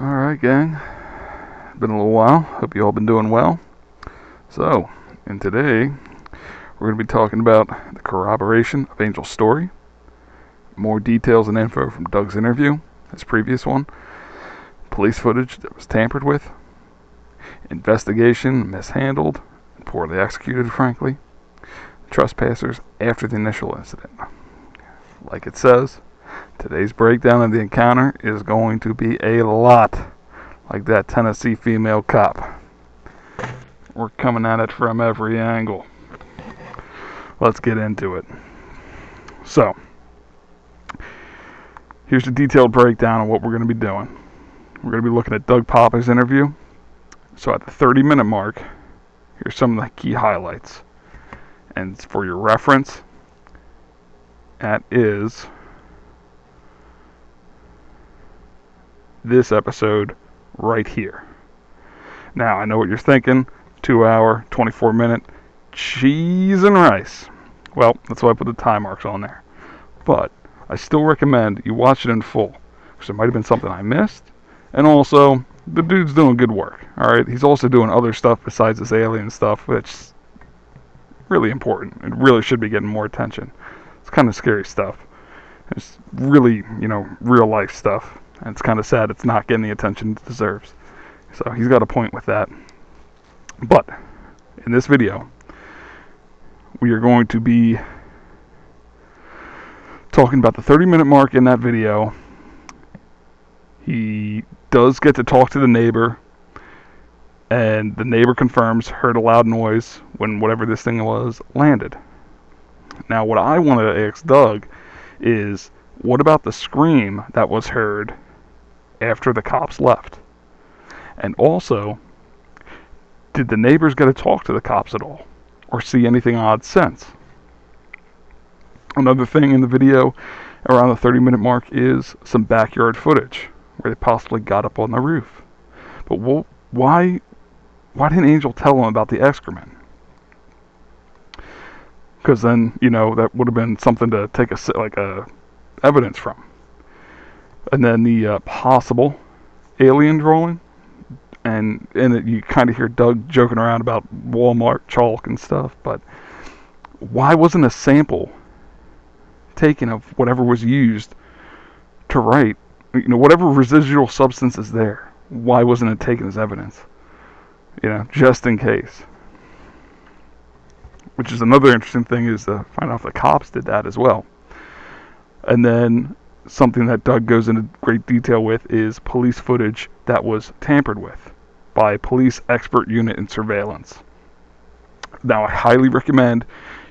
Alright, gang. Been a little while. Hope you all been doing well. So, and today, we're going to be talking about the corroboration of Angel's story, more details and info from Doug's interview, his previous one, police footage that was tampered with, investigation mishandled, and poorly executed, frankly, trespassers after the initial incident. Like it says, today's breakdown of the encounter is going to be a lot like that Tennessee female cop. We're coming at it from every angle. Let's get into it. So, here's a detailed breakdown of what we're going to be doing. We're going to be looking at Doug Papa's interview. So at the 30-minute mark, here's some of the key highlights. And for your reference, that is this episode right here. Now, I know what you're thinking. 2 hour, 24-minute cheese and rice. Well, that's why I put the time marks on there. But I still recommend you watch it in full, because there might have been something I missed. And also, the dude's doing good work. Alright, he's also doing other stuff besides this alien stuff, which is really important. It really should be getting more attention. It's kind of scary stuff. It's really, real life stuff. And it's kind of sad it's not getting the attention it deserves. So he's got a point with that. But in this video, we are going to be talking about the 30-minute mark in that video. He does get to talk to the neighbor, and the neighbor confirms heard a loud noise when whatever this thing was landed. Now, what I want to ask Doug is, what about the scream that was heard after the cops left? And also, did the neighbors get to talk to the cops at all, or see anything odd since? Another thing in the video around the 30-minute mark is some backyard footage where they possibly got up on the roof. But why didn't Angel tell them about the excrement? Because then, that would have been something to take a evidence from. And then the possible alien drawing, and in it you kind of hear Doug joking around about Walmart chalk and stuff, but why wasn't a sample taken of whatever was used to write, whatever residual substance is there? Why wasn't it taken as evidence? Just in case. Which is another interesting thing, is to find out if the cops did that as well. And then something that Doug goes into great detail with is police footage that was tampered with by police expert unit in surveillance. Now, I highly recommend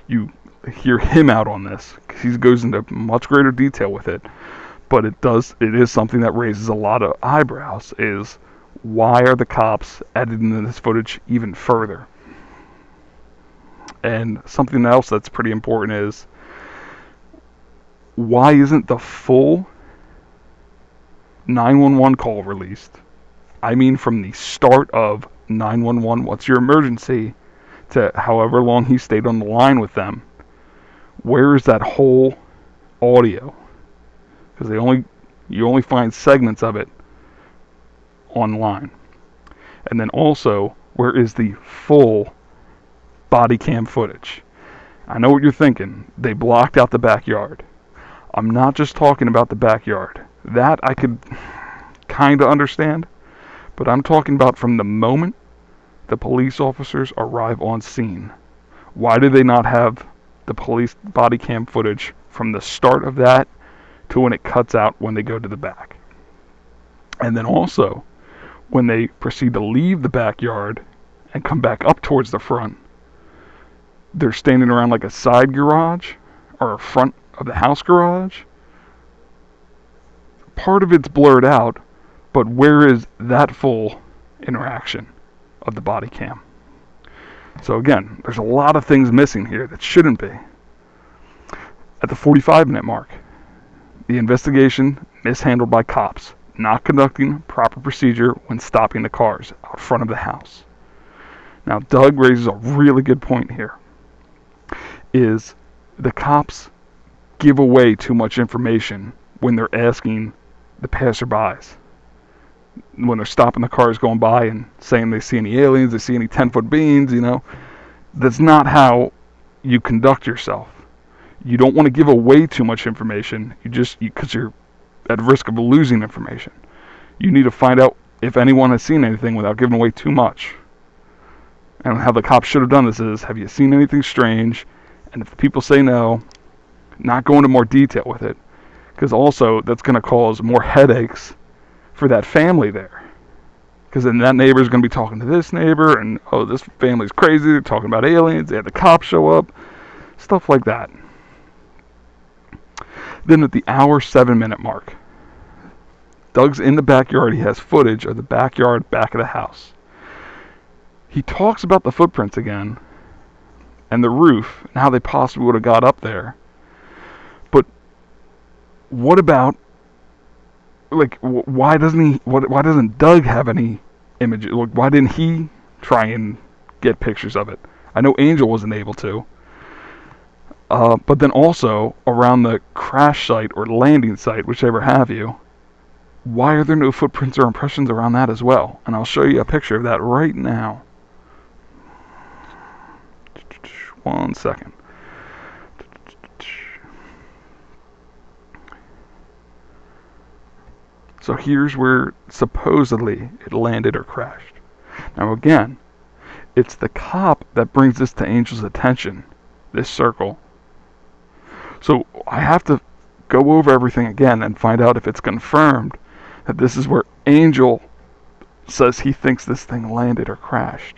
you hear him out on this, because he goes into much greater detail with it. But it is something that raises a lot of eyebrows, is why are the cops editing this footage even further? And something else that's pretty important is, why isn't the full 911 call released? I mean, from the start of 911, what's your emergency, to however long he stayed on the line with them. Where is that whole audio? Because you only find segments of it online. And then also, where is the full body cam footage? I know what you're thinking. They blocked out the backyard. I'm not just talking about the backyard. That I could kind of understand. But I'm talking about from the moment the police officers arrive on scene. Why do they not have the police body cam footage from the start of that to when it cuts out when they go to the back? And then also, when they proceed to leave the backyard and come back up towards the front, they're standing around like a side garage or a front of the house garage. Part of it's blurred out, but where is that full interaction of the body cam? So again, there's a lot of things missing here that shouldn't be. At the 45-minute mark, the investigation mishandled by cops, not conducting proper procedure when stopping the cars out front of the house. Now, Doug raises a really good point here, is the cops give away too much information when they're asking the passerbys. when they're stopping the cars going by and saying they see any aliens, they see any 10-foot beings, That's not how you conduct yourself. You don't want to give away too much information. Because you're at risk of losing information. You need to find out if anyone has seen anything without giving away too much. And how the cops should have done this is, have you seen anything strange? And if the people say no, not go into more detail with it. Because also, that's going to cause more headaches for that family there. Because then that neighbor's going to be talking to this neighbor, and, oh, this family's crazy, they're talking about aliens, they had the cops show up, stuff like that. Then at the hour 7-minute mark, Doug's in the backyard. He has footage of the backyard back of the house. He talks about the footprints again, and the roof, and how they possibly would have got up there. But what about, why doesn't Doug have any images? Why didn't he try and get pictures of it? I know Angel wasn't able to. But then also, around the crash site or landing site, whichever have you, why are there no footprints or impressions around that as well? And I'll show you a picture of that right now. 1 second. So here's where supposedly it landed or crashed. Now again, it's the cop that brings this to Angel's attention, this circle. So I have to go over everything again and find out if it's confirmed that this is where Angel says he thinks this thing landed or crashed.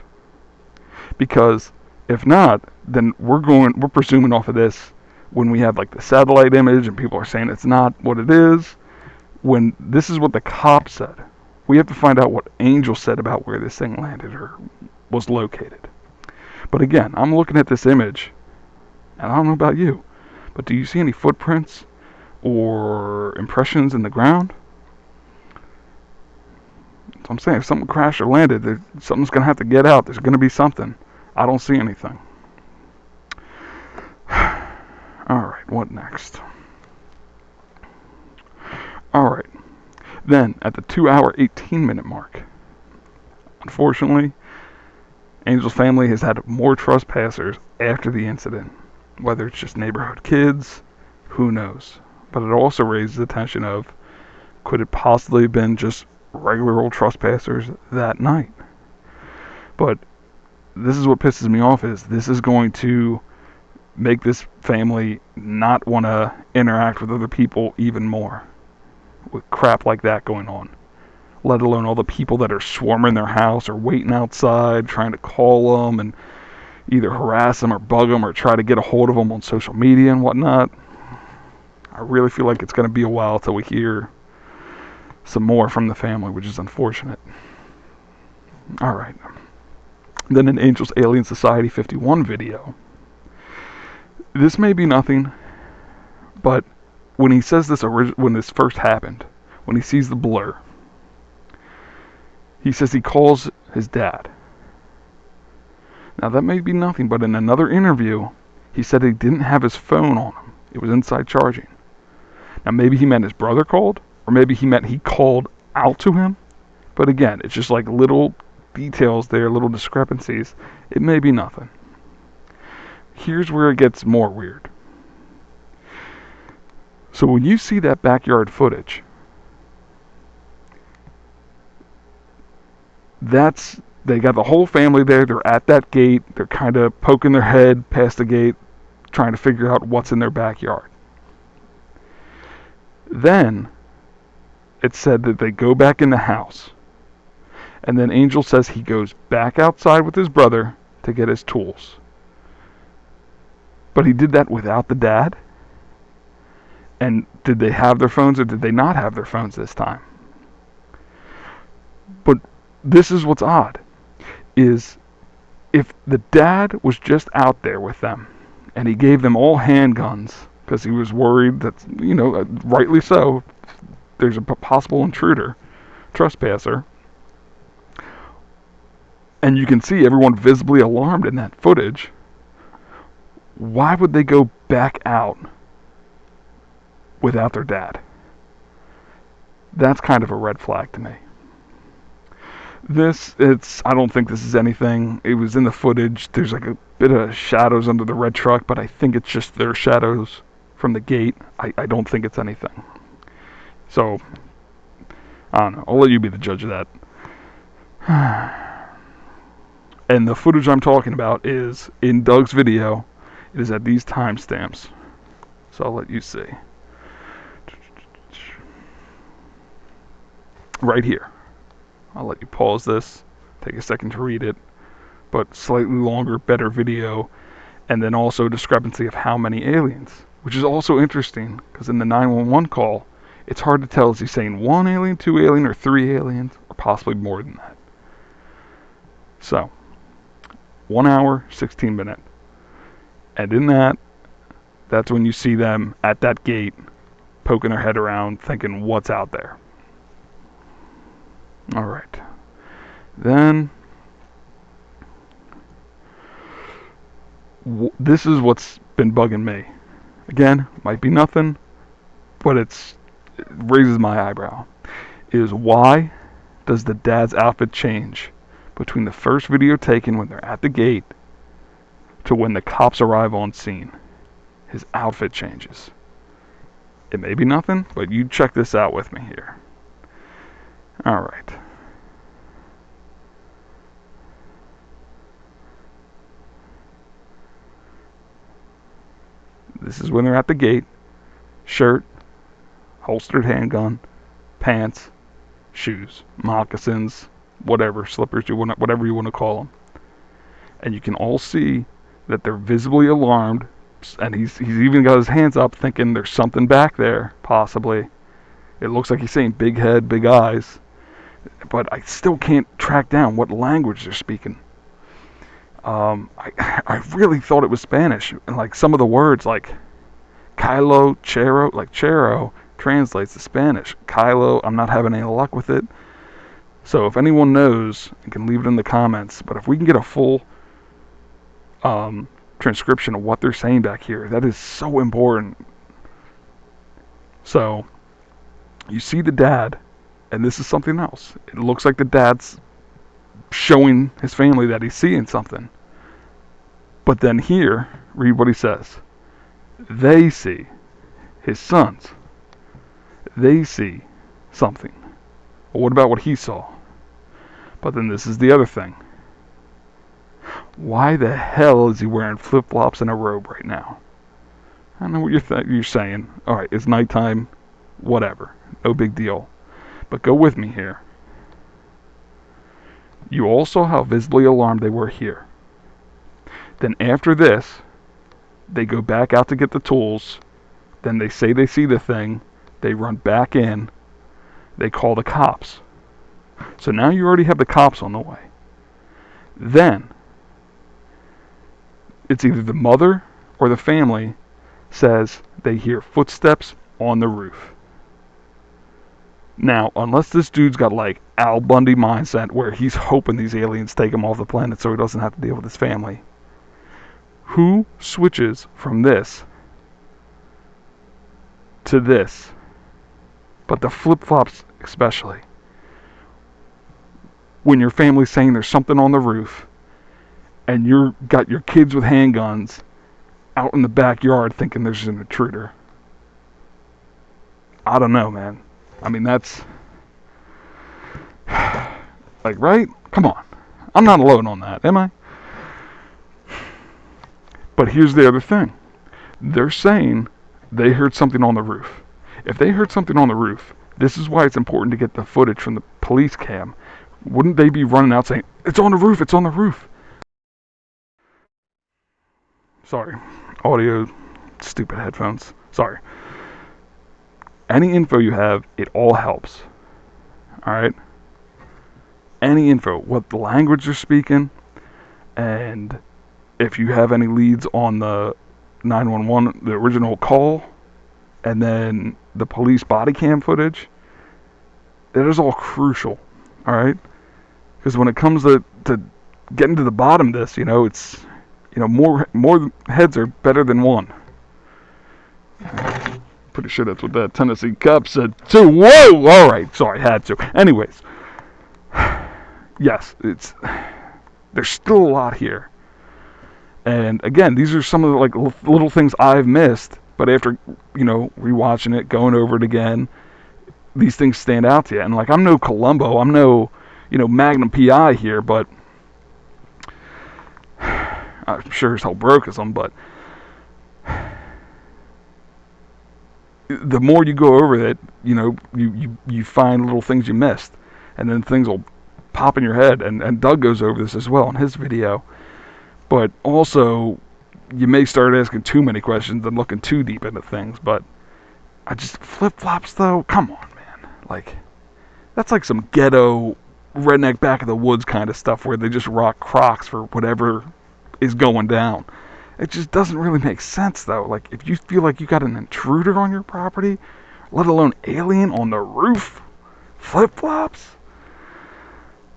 Because if not, then we're presuming off of this when we have the satellite image and people are saying it's not what it is, when this is what the cop said. We have to find out what Angel said about where this thing landed or was located. But again, I'm looking at this image, and I don't know about you, but do you see any footprints or impressions in the ground? So I'm saying if something crashed or landed, something's going to have to get out. There's going to be something. I don't see anything. Alright, what next? Alright, then at the 2-hour 18-minute mark, unfortunately, Angel's family has had more trespassers after the incident. Whether it's just neighborhood kids, who knows? But it also raises the attention of, could it possibly have been just regular old trespassers that night? But this is what pisses me off, is this is going to make this family not want to interact with other people even more with crap like that going on, let alone all the people that are swarming their house or waiting outside trying to call them and either harass them or bug them or try to get a hold of them on social media and whatnot. I really feel like it's going to be a while till we hear some more from the family, which is unfortunate. Alright. Then in Angel's Alien Society 51 video, this may be nothing, but when he says this, when this first happened, when he sees the blur, he says he calls his dad. Now that may be nothing, but in another interview, he said he didn't have his phone on him. It was inside charging. Now maybe he meant his brother called, or maybe he meant he called out to him. But again, it's just little details there, little discrepancies. It may be nothing. Here's where it gets more weird. So when you see that backyard footage, they got the whole family there. They're at that gate. They're kind of poking their head past the gate, trying to figure out what's in their backyard. Then it said that they go back in the house. And then Angel says he goes back outside with his brother to get his tools. But he did that without the dad? And did they have their phones or did they not have their phones this time? But this is what's odd, is if the dad was just out there with them and he gave them all handguns because he was worried that, rightly so, there's a possible intruder, trespasser, and you can see everyone visibly alarmed in that footage, why would they go back out without their dad? That's kind of a red flag to me. I don't think this is anything. It was in the footage. There's like a bit of shadows under the red truck, but I think it's just their shadows from the gate. I don't think it's anything. So, I don't know. I'll let you be the judge of that. And the footage I'm talking about is in Doug's video. It is at these timestamps. So I'll let you see. Right here. I'll let you pause this, take a second to read it, but slightly longer, better video, and then also discrepancy of how many aliens, which is also interesting, because in the 911 call, it's hard to tell, is he saying 1 alien, 2 alien, or 3 aliens, or possibly more than that. So, 1 hour, 16 minutes. And in that's when you see them at that gate, poking their head around, thinking, what's out there? Alright. Then, this is what's been bugging me. Again, might be nothing, but it raises my eyebrow. Is why does the dad's outfit change between the first video taken when they're at the gate to when the cops arrive on scene? His outfit changes. It may be nothing, but you check this out with me here. Alright. This is when they're at the gate. Shirt, holstered handgun, pants, shoes, moccasins, whatever, slippers, whatever you want to call them. And you can all see that they're visibly alarmed, and he's even got his hands up thinking there's something back there, possibly. It looks like he's saying big head, big eyes. But I still can't track down what language they're speaking. I really thought it was Spanish, and like some of the words, like 𝙻𝚎𝚎𝚛𝚢, like chero translates to Spanish. 𝙻𝚎, I'm not having any luck with it. So if anyone knows, you can leave it in the comments. But if we can get a full transcription of what they're saying back here, that is so important. So you see the dad. And this is something else. It looks like the dad's showing his family that he's seeing something. But then here, read what he says. They see, his sons, they see something. Well, what about what he saw? But then this is the other thing. Why the hell is he wearing flip-flops and a robe right now? I know what you're saying. Alright, it's nighttime, whatever. No big deal. But go with me here. You all saw how visibly alarmed they were here. Then after this, they go back out to get the tools. Then they say they see the thing. They run back in. They call the cops. So now you already have the cops on the way. Then, it's either the mother or the family says they hear footsteps on the roof. Now, unless this dude's got like Al Bundy mindset where he's hoping these aliens take him off the planet so he doesn't have to deal with his family, who switches from this to this? But the flip-flops especially. When your family's saying there's something on the roof and you've got your kids with handguns out in the backyard thinking there's an intruder. I don't know, man. I mean, that's like, right? Come on. I'm not alone on that, am I? But here's the other thing. They're saying they heard something on the roof. If they heard something on the roof, this is why it's important to get the footage from the police cam. Wouldn't they be running out saying, it's on the roof, it's on the roof? Sorry. Audio, stupid headphones. Sorry. Any info you have, it all helps. Alright? Any info, what the language they're speaking, and if you have any leads on the 911, the original call, and then the police body cam footage, that is all crucial. Alright? Because when it comes to getting to the bottom of this, it's, more heads are better than one. Pretty sure that's what that Tennessee cop said too. Whoa! Alright, sorry, had to. Anyways, yes, there's still a lot here. And again, these are some of the like little things I've missed, but after, rewatching it, going over it again, these things stand out to you. And like, I'm no Columbo, I'm no, Magnum PI here, but I'm sure as hell broke as them, but the more you go over it, you find little things you missed, and then things will pop in your head. And Doug goes over this as well in his video. But also, you may start asking too many questions and looking too deep into things. But I just, flip-flops though, come on, man. Like, that's like some ghetto, redneck back of the woods kind of stuff where they just rock Crocs for whatever is going down. It just doesn't really make sense though. Like, if you feel like you got an intruder on your property, let alone alien on the roof, flip-flops?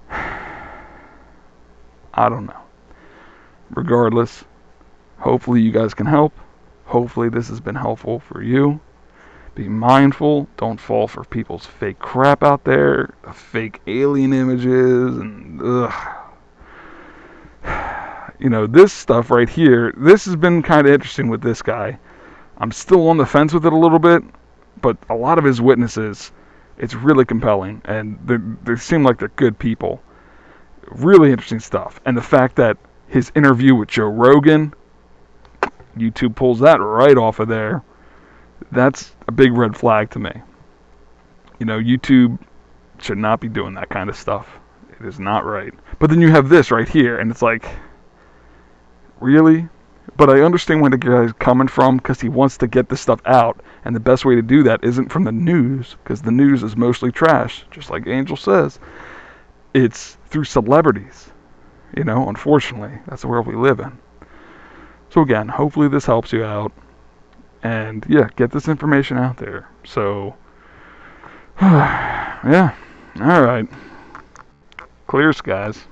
I don't know. Regardless, hopefully you guys can help. Hopefully this has been helpful for you. Be mindful. Don't fall for people's fake crap out there. The fake alien images and this stuff right here. This has been kind of interesting with this guy. I'm still on the fence with it a little bit, but a lot of his witnesses, it's really compelling, and they seem like they're good people. Really interesting stuff. And the fact that his interview with Joe Rogan, YouTube pulls that right off of there. That's a big red flag to me. YouTube should not be doing that kind of stuff. It is not right. But then you have this right here, and it's like, really? But I understand where the guy's coming from, because he wants to get this stuff out, and the best way to do that isn't from the news, because the news is mostly trash, just like Angel says. It's through celebrities. Unfortunately, that's the world we live in. So again, hopefully this helps you out. And yeah, get this information out there. So, yeah. Alright. Clear skies.